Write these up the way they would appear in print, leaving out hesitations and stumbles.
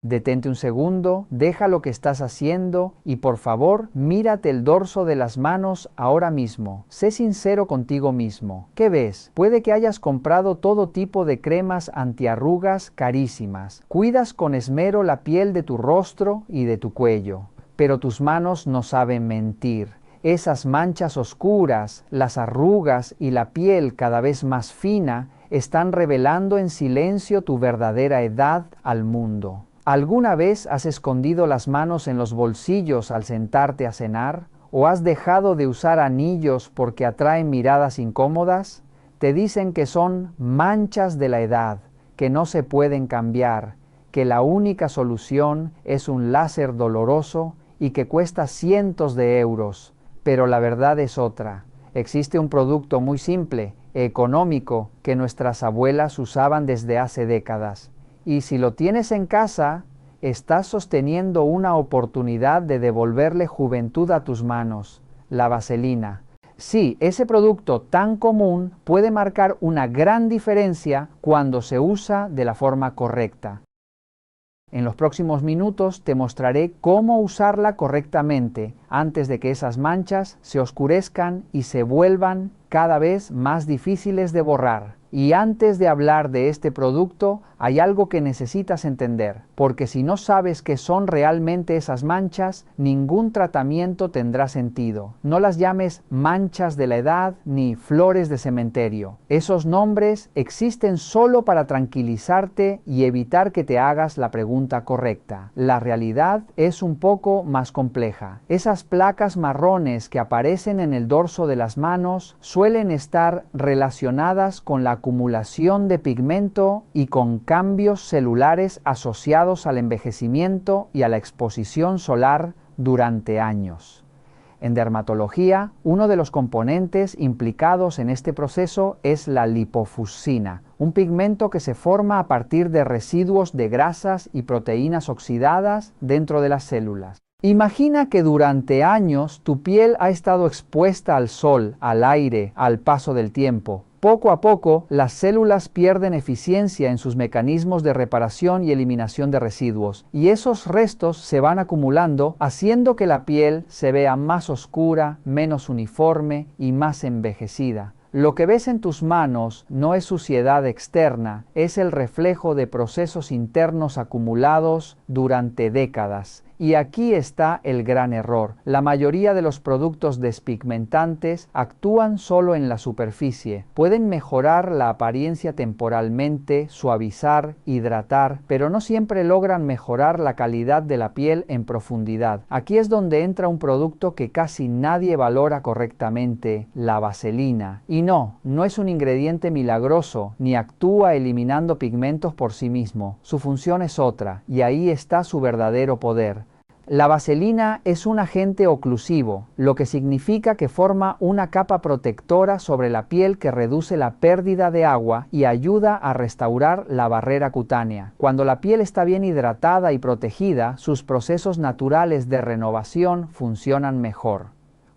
Detente un segundo, deja lo que estás haciendo y por favor mírate el dorso de las manos ahora mismo. Sé sincero contigo mismo. ¿Qué ves? Puede que hayas comprado todo tipo de cremas antiarrugas carísimas. Cuidas con esmero la piel de tu rostro y de tu cuello. Pero tus manos no saben mentir. Esas manchas oscuras, las arrugas y la piel cada vez más fina están revelando en silencio tu verdadera edad al mundo. ¿Alguna vez has escondido las manos en los bolsillos al sentarte a cenar? ¿O has dejado de usar anillos porque atraen miradas incómodas? Te dicen que son manchas de la edad, que no se pueden cambiar, que la única solución es un láser doloroso y que cuesta cientos de euros. Pero la verdad es otra. Existe un producto muy simple, económico, que nuestras abuelas usaban desde hace décadas. Y si lo tienes en casa, estás sosteniendo una oportunidad de devolverle juventud a tus manos, la vaselina. Sí, ese producto tan común puede marcar una gran diferencia cuando se usa de la forma correcta. En los próximos minutos te mostraré cómo usarla correctamente antes de que esas manchas se oscurezcan y se vuelvan cada vez más difíciles de borrar. Y antes de hablar de este producto, hay algo que necesitas entender, porque si no sabes qué son realmente esas manchas, ningún tratamiento tendrá sentido. No las llames manchas de la edad ni flores de cementerio. Esos nombres existen solo para tranquilizarte y evitar que te hagas la pregunta correcta. La realidad es un poco más compleja. Esas placas marrones que aparecen en el dorso de las manos suelen estar relacionadas con la acumulación de pigmento y con cambios celulares asociados al envejecimiento y a la exposición solar durante años. En dermatología, uno de los componentes implicados en este proceso es la lipofuscina, un pigmento que se forma a partir de residuos de grasas y proteínas oxidadas dentro de las células. Imagina que durante años tu piel ha estado expuesta al sol, al aire, al paso del tiempo. Poco a poco, las células pierden eficiencia en sus mecanismos de reparación y eliminación de residuos, y esos restos se van acumulando, haciendo que la piel se vea más oscura, menos uniforme y más envejecida. Lo que ves en tus manos no es suciedad externa, es el reflejo de procesos internos acumulados durante décadas. Y aquí está el gran error. La mayoría de los productos despigmentantes actúan solo en la superficie. Pueden mejorar la apariencia temporalmente, suavizar, hidratar, pero no siempre logran mejorar la calidad de la piel en profundidad. Aquí es donde entra un producto que casi nadie valora correctamente, la vaselina. Y no es un ingrediente milagroso, ni actúa eliminando pigmentos por sí mismo. Su función es otra, y ahí está su verdadero poder. La vaselina es un agente oclusivo, lo que significa que forma una capa protectora sobre la piel que reduce la pérdida de agua y ayuda a restaurar la barrera cutánea. Cuando la piel está bien hidratada y protegida, sus procesos naturales de renovación funcionan mejor.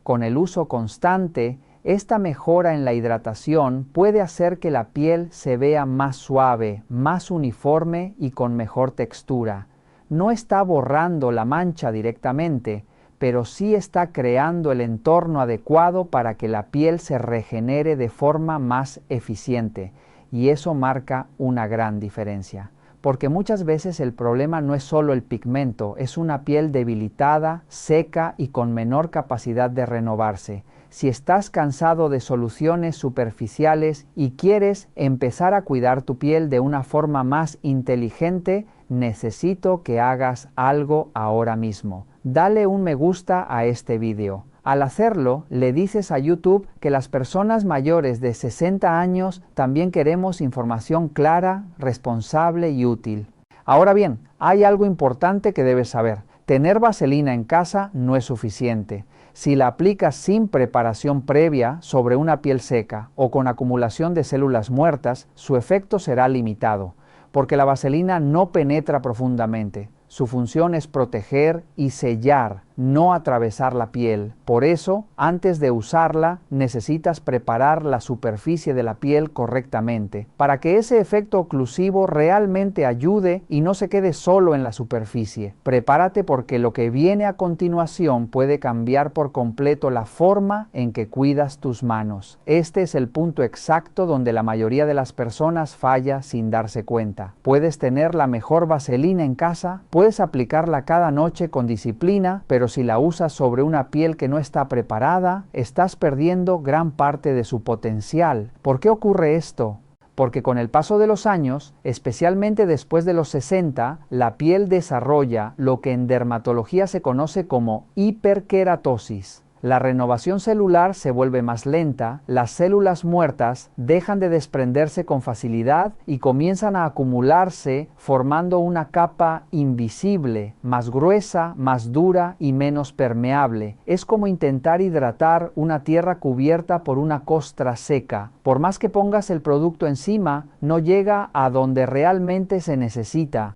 Con el uso constante, esta mejora en la hidratación puede hacer que la piel se vea más suave, más uniforme y con mejor textura. No está borrando la mancha directamente, pero sí está creando el entorno adecuado para que la piel se regenere de forma más eficiente, y eso marca una gran diferencia. Porque muchas veces el problema no es solo el pigmento, es una piel debilitada, seca y con menor capacidad de renovarse. Si estás cansado de soluciones superficiales y quieres empezar a cuidar tu piel de una forma más inteligente, necesito que hagas algo ahora mismo. Dale un me gusta a este vídeo. Al hacerlo, le dices a YouTube que las personas mayores de 60 años también queremos información clara, responsable y útil. Ahora bien, hay algo importante que debes saber. Tener vaselina en casa no es suficiente. Si la aplicas sin preparación previa sobre una piel seca o con acumulación de células muertas, su efecto será limitado, porque la vaselina no penetra profundamente. Su función es proteger y sellar, no atravesar la piel. Por eso, antes de usarla, necesitas preparar la superficie de la piel correctamente, para que ese efecto oclusivo realmente ayude y no se quede solo en la superficie. Prepárate porque lo que viene a continuación puede cambiar por completo la forma en que cuidas tus manos. Este es el punto exacto donde la mayoría de las personas falla sin darse cuenta. Puedes tener la mejor vaselina en casa, puedes aplicarla cada noche con disciplina, pero si la usas sobre una piel que no está preparada, estás perdiendo gran parte de su potencial. ¿Por qué ocurre esto? Porque con el paso de los años, especialmente después de los 60, la piel desarrolla lo que en dermatología se conoce como hiperkeratosis. La renovación celular se vuelve más lenta, las células muertas dejan de desprenderse con facilidad y comienzan a acumularse formando una capa invisible, más gruesa, más dura y menos permeable. Es como intentar hidratar una tierra cubierta por una costra seca. Por más que pongas el producto encima, no llega a donde realmente se necesita.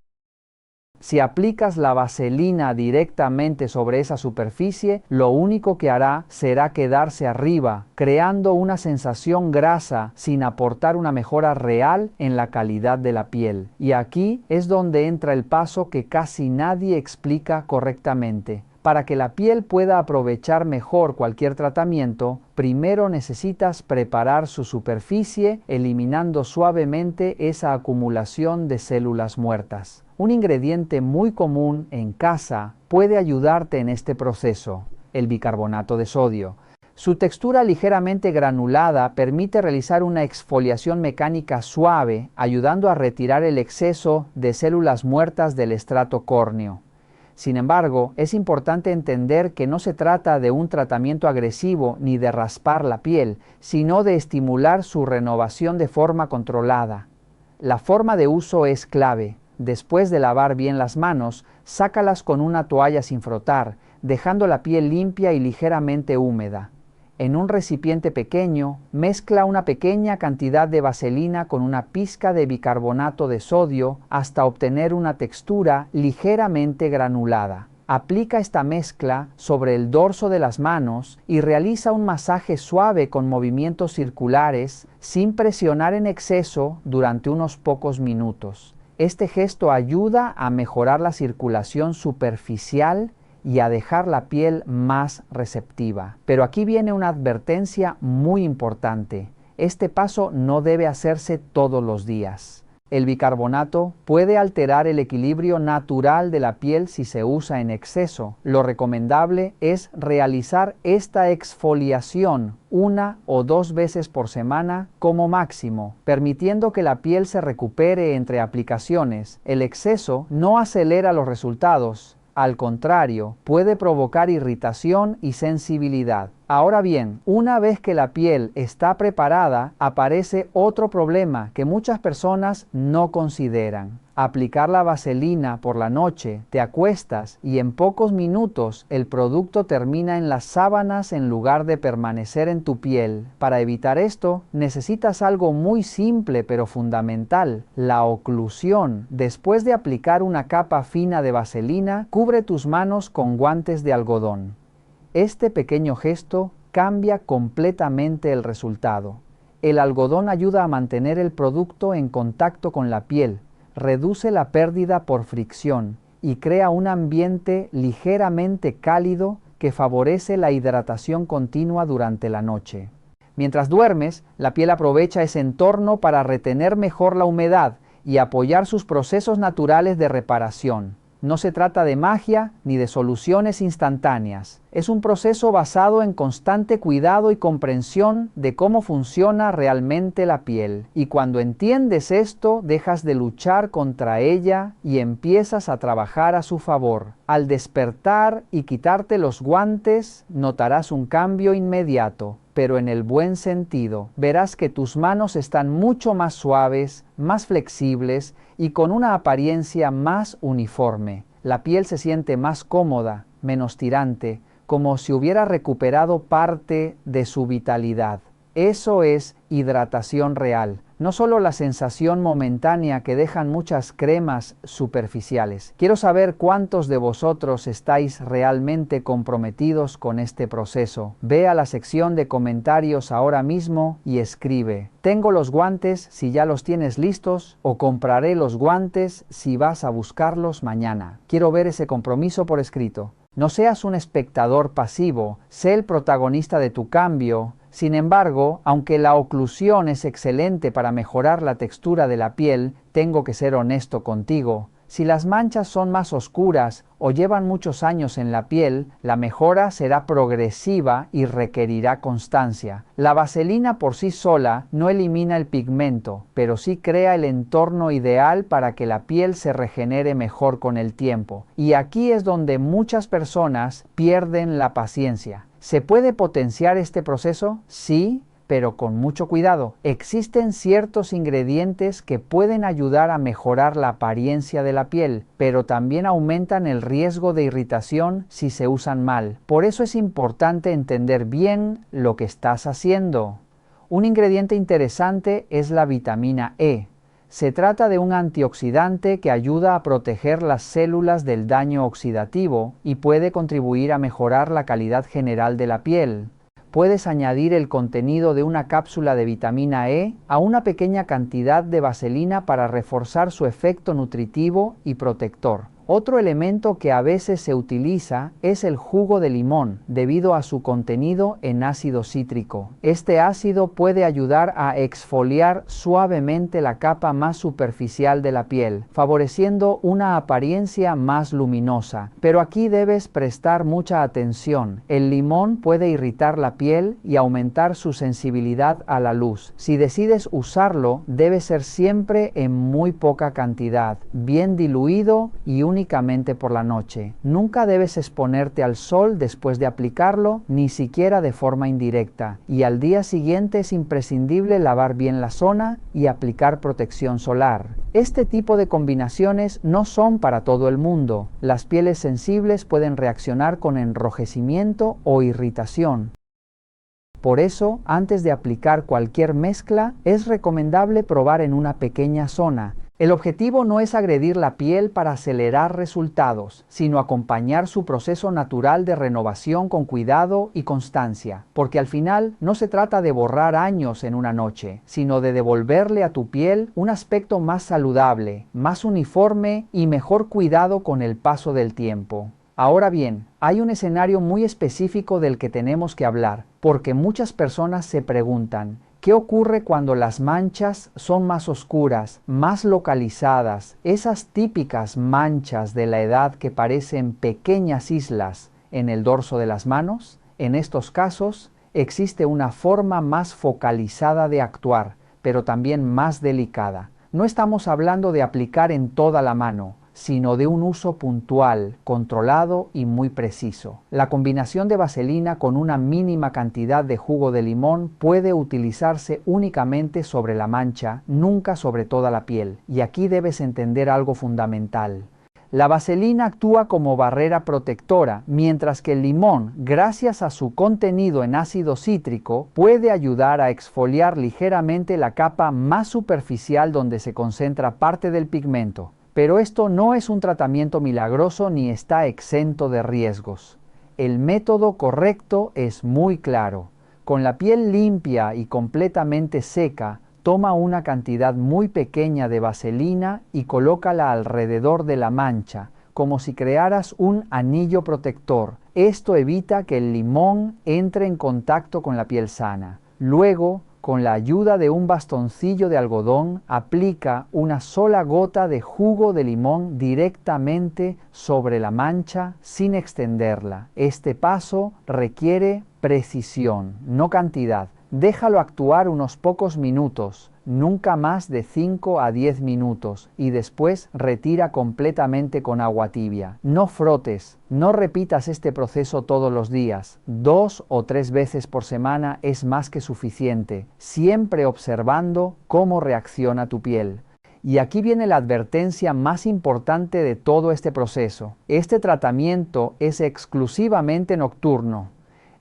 Si aplicas la vaselina directamente sobre esa superficie, lo único que hará será quedarse arriba, creando una sensación grasa sin aportar una mejora real en la calidad de la piel. Y aquí es donde entra el paso que casi nadie explica correctamente. Para que la piel pueda aprovechar mejor cualquier tratamiento, primero necesitas preparar su superficie eliminando suavemente esa acumulación de células muertas. Un ingrediente muy común en casa puede ayudarte en este proceso, el bicarbonato de sodio. Su textura ligeramente granulada permite realizar una exfoliación mecánica suave, ayudando a retirar el exceso de células muertas del estrato córneo. Sin embargo, es importante entender que no se trata de un tratamiento agresivo ni de raspar la piel, sino de estimular su renovación de forma controlada. La forma de uso es clave. Después de lavar bien las manos, sácalas con una toalla sin frotar, dejando la piel limpia y ligeramente húmeda. En un recipiente pequeño, mezcla una pequeña cantidad de vaselina con una pizca de bicarbonato de sodio hasta obtener una textura ligeramente granulada. Aplica esta mezcla sobre el dorso de las manos y realiza un masaje suave con movimientos circulares sin presionar en exceso durante unos pocos minutos. Este gesto ayuda a mejorar la circulación superficial y a dejar la piel más receptiva. Pero aquí viene una advertencia muy importante. Este paso no debe hacerse todos los días. El bicarbonato puede alterar el equilibrio natural de la piel si se usa en exceso. Lo recomendable es realizar esta exfoliación 1 o 2 veces por semana como máximo, permitiendo que la piel se recupere entre aplicaciones. El exceso no acelera los resultados. Al contrario, puede provocar irritación y sensibilidad. Ahora bien, una vez que la piel está preparada, aparece otro problema que muchas personas no consideran. Aplicar la vaselina por la noche, te acuestas y en pocos minutos el producto termina en las sábanas en lugar de permanecer en tu piel. Para evitar esto, necesitas algo muy simple pero fundamental, la oclusión. Después de aplicar una capa fina de vaselina, cubre tus manos con guantes de algodón. Este pequeño gesto cambia completamente el resultado. El algodón ayuda a mantener el producto en contacto con la piel, reduce la pérdida por fricción y crea un ambiente ligeramente cálido que favorece la hidratación continua durante la noche. Mientras duermes, la piel aprovecha ese entorno para retener mejor la humedad y apoyar sus procesos naturales de reparación. No se trata de magia ni de soluciones instantáneas. Es un proceso basado en constante cuidado y comprensión de cómo funciona realmente la piel. Y cuando entiendes esto, dejas de luchar contra ella y empiezas a trabajar a su favor. Al despertar y quitarte los guantes, notarás un cambio inmediato, pero en el buen sentido. Verás que tus manos están mucho más suaves, más flexibles y con una apariencia más uniforme. La piel se siente más cómoda, menos tirante, como si hubiera recuperado parte de su vitalidad. Eso es hidratación real, no solo la sensación momentánea que dejan muchas cremas superficiales. Quiero saber cuántos de vosotros estáis realmente comprometidos con este proceso. Ve a la sección de comentarios ahora mismo y escribe: tengo los guantes si ya los tienes listos, o compraré los guantes si vas a buscarlos mañana. Quiero ver ese compromiso por escrito. No seas un espectador pasivo, sé el protagonista de tu cambio. Sin embargo, aunque la oclusión es excelente para mejorar la textura de la piel, tengo que ser honesto contigo. Si las manchas son más oscuras o llevan muchos años en la piel, la mejora será progresiva y requerirá constancia. La vaselina por sí sola no elimina el pigmento, pero sí crea el entorno ideal para que la piel se regenere mejor con el tiempo. Y aquí es donde muchas personas pierden la paciencia. ¿Se puede potenciar este proceso? Sí, pero con mucho cuidado. Existen ciertos ingredientes que pueden ayudar a mejorar la apariencia de la piel, pero también aumentan el riesgo de irritación si se usan mal. Por eso es importante entender bien lo que estás haciendo. Un ingrediente interesante es la vitamina E. Se trata de un antioxidante que ayuda a proteger las células del daño oxidativo y puede contribuir a mejorar la calidad general de la piel. Puedes añadir el contenido de una cápsula de vitamina E a una pequeña cantidad de vaselina para reforzar su efecto nutritivo y protector. Otro elemento que a veces se utiliza es el jugo de limón, debido a su contenido en ácido cítrico. Este ácido puede ayudar a exfoliar suavemente la capa más superficial de la piel, favoreciendo una apariencia más luminosa. Pero aquí debes prestar mucha atención. El limón puede irritar la piel y aumentar su sensibilidad a la luz. Si decides usarlo, debe ser siempre en muy poca cantidad, bien diluido y únicamente por la noche. Nunca debes exponerte al sol después de aplicarlo, ni siquiera de forma indirecta. Y al día siguiente es imprescindible lavar bien la zona y aplicar protección solar. Este tipo de combinaciones no son para todo el mundo. Las pieles sensibles pueden reaccionar con enrojecimiento o irritación. Por eso, antes de aplicar cualquier mezcla, es recomendable probar en una pequeña zona. El objetivo no es agredir la piel para acelerar resultados, sino acompañar su proceso natural de renovación con cuidado y constancia, porque al final no se trata de borrar años en una noche, sino de devolverle a tu piel un aspecto más saludable, más uniforme y mejor cuidado con el paso del tiempo. Ahora bien, hay un escenario muy específico del que tenemos que hablar, porque muchas personas se preguntan: ¿qué ocurre cuando las manchas son más oscuras, más localizadas? Esas típicas manchas de la edad que parecen pequeñas islas en el dorso de las manos. En estos casos, existe una forma más focalizada de actuar, pero también más delicada. No estamos hablando de aplicar en toda la mano, sino de un uso puntual, controlado y muy preciso. La combinación de vaselina con una mínima cantidad de jugo de limón puede utilizarse únicamente sobre la mancha, nunca sobre toda la piel. Y aquí debes entender algo fundamental. La vaselina actúa como barrera protectora, mientras que el limón, gracias a su contenido en ácido cítrico, puede ayudar a exfoliar ligeramente la capa más superficial donde se concentra parte del pigmento. Pero esto no es un tratamiento milagroso ni está exento de riesgos. El método correcto es muy claro. Con la piel limpia y completamente seca, toma una cantidad muy pequeña de vaselina y colócala alrededor de la mancha, como si crearas un anillo protector. Esto evita que el limón entre en contacto con la piel sana. Luego, con la ayuda de un bastoncillo de algodón, aplica una sola gota de jugo de limón directamente sobre la mancha sin extenderla. Este paso requiere precisión, no cantidad. Déjalo actuar unos pocos minutos, nunca más de 5 a 10 minutos, y después retira completamente con agua tibia. No frotes, no repitas este proceso todos los días. 2 o 3 veces por semana es más que suficiente, siempre observando cómo reacciona tu piel. Y aquí viene la advertencia más importante de todo este proceso. Este tratamiento es exclusivamente nocturno.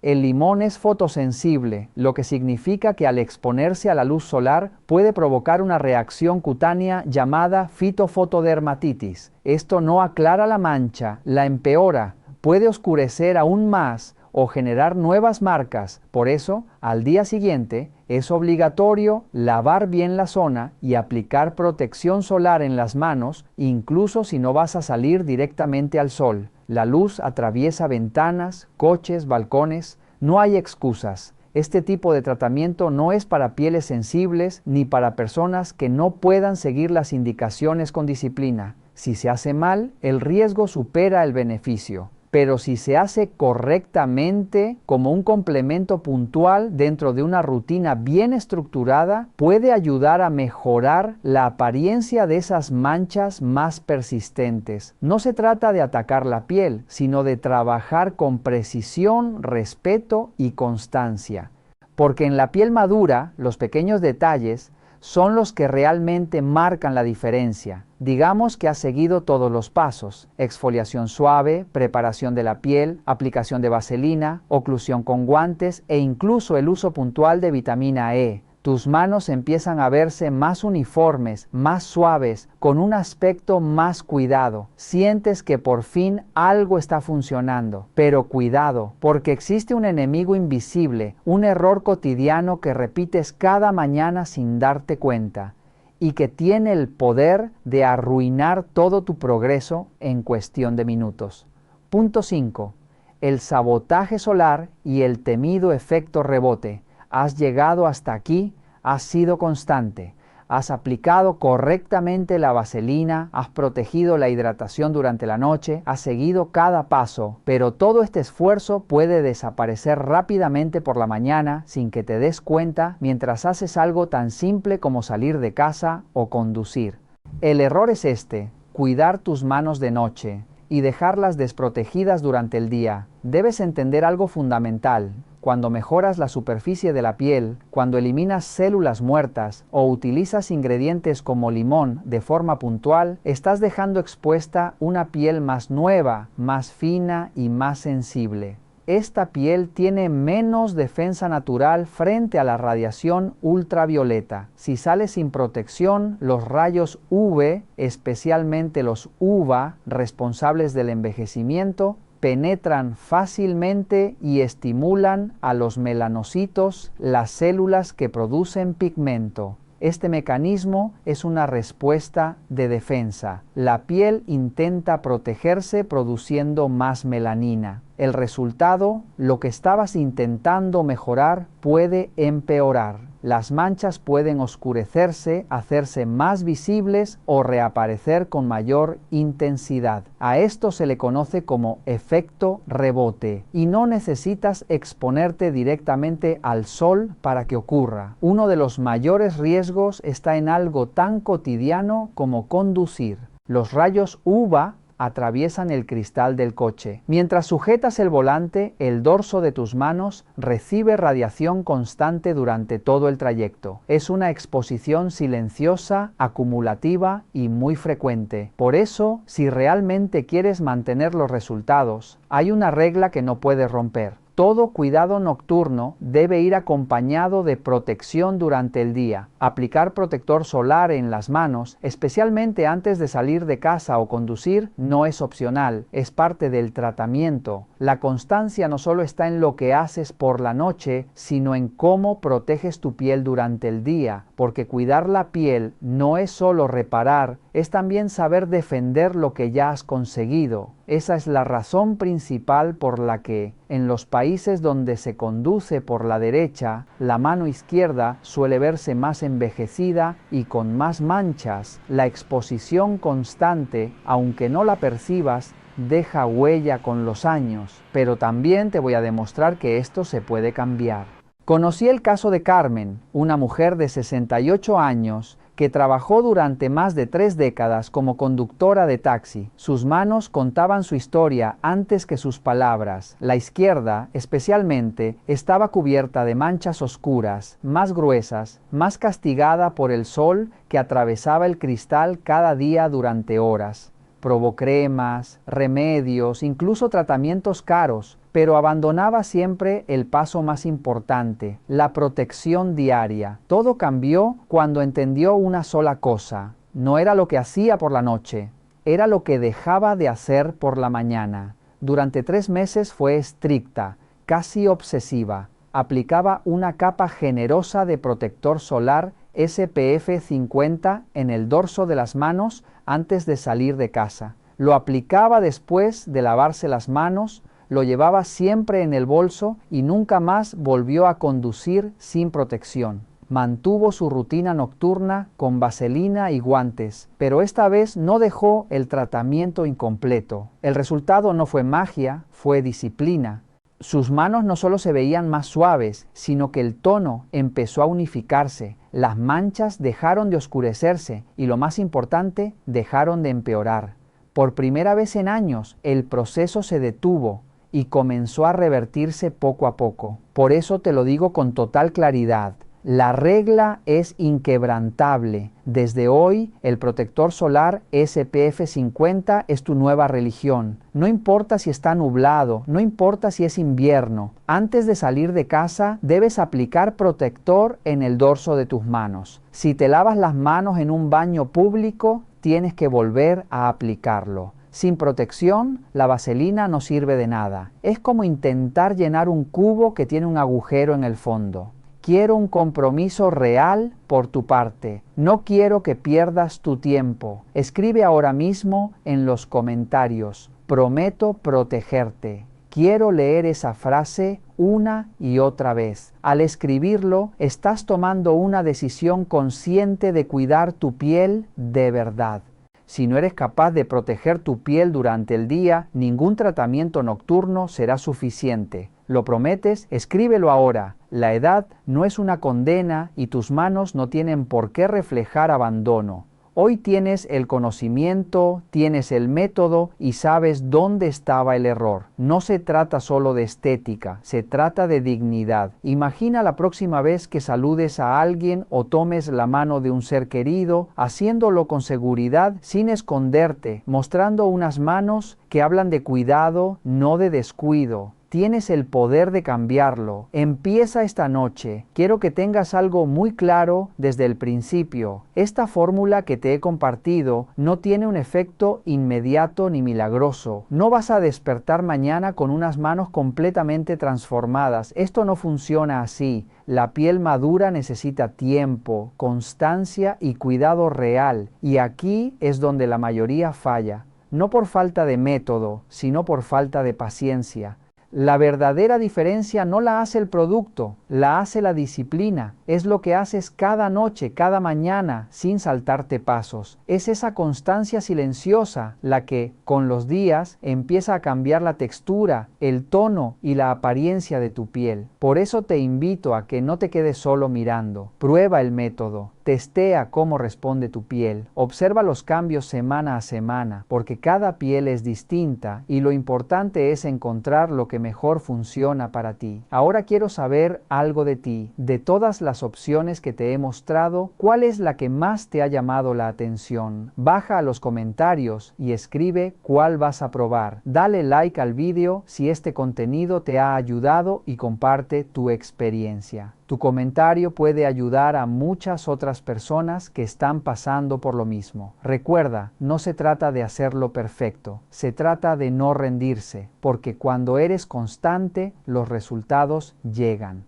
El limón es fotosensible, lo que significa que al exponerse a la luz solar puede provocar una reacción cutánea llamada fitofotodermatitis. Esto no aclara la mancha, la empeora, puede oscurecer aún más o generar nuevas marcas. Por eso, al día siguiente, es obligatorio lavar bien la zona y aplicar protección solar en las manos, incluso si no vas a salir directamente al sol. La luz atraviesa ventanas, coches, balcones. No hay excusas. Este tipo de tratamiento no es para pieles sensibles ni para personas que no puedan seguir las indicaciones con disciplina. Si se hace mal, el riesgo supera el beneficio. Pero si se hace correctamente como un complemento puntual dentro de una rutina bien estructurada, puede ayudar a mejorar la apariencia de esas manchas más persistentes. No se trata de atacar la piel, sino de trabajar con precisión, respeto y constancia. Porque en la piel madura, los pequeños detalles son los que realmente marcan la diferencia. Digamos que has seguido todos los pasos: exfoliación suave, preparación de la piel, aplicación de vaselina, oclusión con guantes e incluso el uso puntual de vitamina E. Tus manos empiezan a verse más uniformes, más suaves, con un aspecto más cuidado. Sientes que por fin algo está funcionando. Pero cuidado, porque existe un enemigo invisible, un error cotidiano que repites cada mañana sin darte cuenta, y que tiene el poder de arruinar todo tu progreso en cuestión de minutos. Punto 5. El sabotaje solar y el temido efecto rebote. Has llegado hasta aquí, has sido constante, has aplicado correctamente la vaselina, has protegido la hidratación durante la noche, has seguido cada paso, pero todo este esfuerzo puede desaparecer rápidamente por la mañana sin que te des cuenta mientras haces algo tan simple como salir de casa o conducir. El error es este: cuidar tus manos de noche y dejarlas desprotegidas durante el día. Debes entender algo fundamental. Cuando mejoras la superficie de la piel, cuando eliminas células muertas o utilizas ingredientes como limón de forma puntual, estás dejando expuesta una piel más nueva, más fina y más sensible. Esta piel tiene menos defensa natural frente a la radiación ultravioleta. Si sales sin protección, los rayos UV, especialmente los UVA, responsables del envejecimiento, penetran fácilmente y estimulan a los melanocitos, las células que producen pigmento. Este mecanismo es una respuesta de defensa. La piel intenta protegerse produciendo más melanina. El resultado, lo que estabas intentando mejorar, puede empeorar. Las manchas pueden oscurecerse, hacerse más visibles o reaparecer con mayor intensidad. A esto se le conoce como efecto rebote y no necesitas exponerte directamente al sol para que ocurra. Uno de los mayores riesgos está en algo tan cotidiano como conducir. Los rayos UVA atraviesan el cristal del coche. Mientras sujetas el volante, el dorso de tus manos recibe radiación constante durante todo el trayecto. Es una exposición silenciosa, acumulativa y muy frecuente. Por eso, si realmente quieres mantener los resultados, hay una regla que no puedes romper. Todo cuidado nocturno debe ir acompañado de protección durante el día. Aplicar protector solar en las manos, especialmente antes de salir de casa o conducir, no es opcional, es parte del tratamiento. La constancia no solo está en lo que haces por la noche, sino en cómo proteges tu piel durante el día, porque cuidar la piel no es solo reparar, es también saber defender lo que ya has conseguido. Esa es la razón principal por la que, en los países donde se conduce por la derecha, la mano izquierda suele verse más envejecida y con más manchas. La exposición constante, aunque no la percibas, deja huella con los años, pero también te voy a demostrar que esto se puede cambiar. Conocí el caso de Carmen, una mujer de 68 años que trabajó durante más de 3 décadas como conductora de taxi. Sus manos contaban su historia antes que sus palabras. La izquierda, especialmente, estaba cubierta de manchas oscuras, más gruesas, más castigada por el sol que atravesaba el cristal cada día durante horas. Probó cremas, remedios, incluso tratamientos caros, pero abandonaba siempre el paso más importante, la protección diaria. Todo cambió cuando entendió una sola cosa. No era lo que hacía por la noche, era lo que dejaba de hacer por la mañana. Durante 3 meses fue estricta, casi obsesiva. Aplicaba una capa generosa de protector solar SPF 50 en el dorso de las manos antes de salir de casa. Lo aplicaba después de lavarse las manos, lo llevaba siempre en el bolso y nunca más volvió a conducir sin protección. Mantuvo su rutina nocturna con vaselina y guantes, pero esta vez no dejó el tratamiento incompleto. El resultado no fue magia, fue disciplina. Sus manos no solo se veían más suaves, sino que el tono empezó a unificarse, las manchas dejaron de oscurecerse y, lo más importante, dejaron de empeorar. Por primera vez en años, el proceso se detuvo y comenzó a revertirse poco a poco. Por eso te lo digo con total claridad. La regla es inquebrantable. Desde hoy, el protector solar SPF 50 es tu nueva religión. No importa si está nublado, no importa si es invierno. Antes de salir de casa, debes aplicar protector en el dorso de tus manos. Si te lavas las manos en un baño público, tienes que volver a aplicarlo. Sin protección, la vaselina no sirve de nada. Es como intentar llenar un cubo que tiene un agujero en el fondo. Quiero un compromiso real por tu parte. No quiero que pierdas tu tiempo. Escribe ahora mismo en los comentarios: prometo protegerte. Quiero leer esa frase una y otra vez. Al escribirlo, estás tomando una decisión consciente de cuidar tu piel de verdad. Si no eres capaz de proteger tu piel durante el día, ningún tratamiento nocturno será suficiente. ¿Lo prometes? Escríbelo ahora. La edad no es una condena y tus manos no tienen por qué reflejar abandono. Hoy tienes el conocimiento, tienes el método y sabes dónde estaba el error. No se trata solo de estética, se trata de dignidad. Imagina la próxima vez que saludes a alguien o tomes la mano de un ser querido, haciéndolo con seguridad, sin esconderte, mostrando unas manos que hablan de cuidado, no de descuido. Tienes el poder de cambiarlo. Empieza esta noche. Quiero que tengas algo muy claro desde el principio. Esta fórmula que te he compartido no tiene un efecto inmediato ni milagroso. No vas a despertar mañana con unas manos completamente transformadas. Esto no funciona así. La piel madura necesita tiempo, constancia y cuidado real. Y aquí es donde la mayoría falla. No por falta de método, sino por falta de paciencia. La verdadera diferencia no la hace el producto, la hace la disciplina. Es lo que haces cada noche, cada mañana, sin saltarte pasos. Es esa constancia silenciosa la que, con los días, empieza a cambiar la textura, el tono y la apariencia de tu piel. Por eso te invito a que no te quedes solo mirando. Prueba el método. Testea cómo responde tu piel. Observa los cambios semana a semana, porque cada piel es distinta y lo importante es encontrar lo que mejor funciona para ti. Ahora quiero saber algo de ti. De todas las opciones que te he mostrado, ¿cuál es la que más te ha llamado la atención? Baja a los comentarios y escribe cuál vas a probar. Dale like al vídeo si este contenido te ha ayudado y comparte tu experiencia. Tu comentario puede ayudar a muchas otras personas que están pasando por lo mismo. Recuerda, no se trata de hacerlo perfecto, se trata de no rendirse, porque cuando eres constante, los resultados llegan.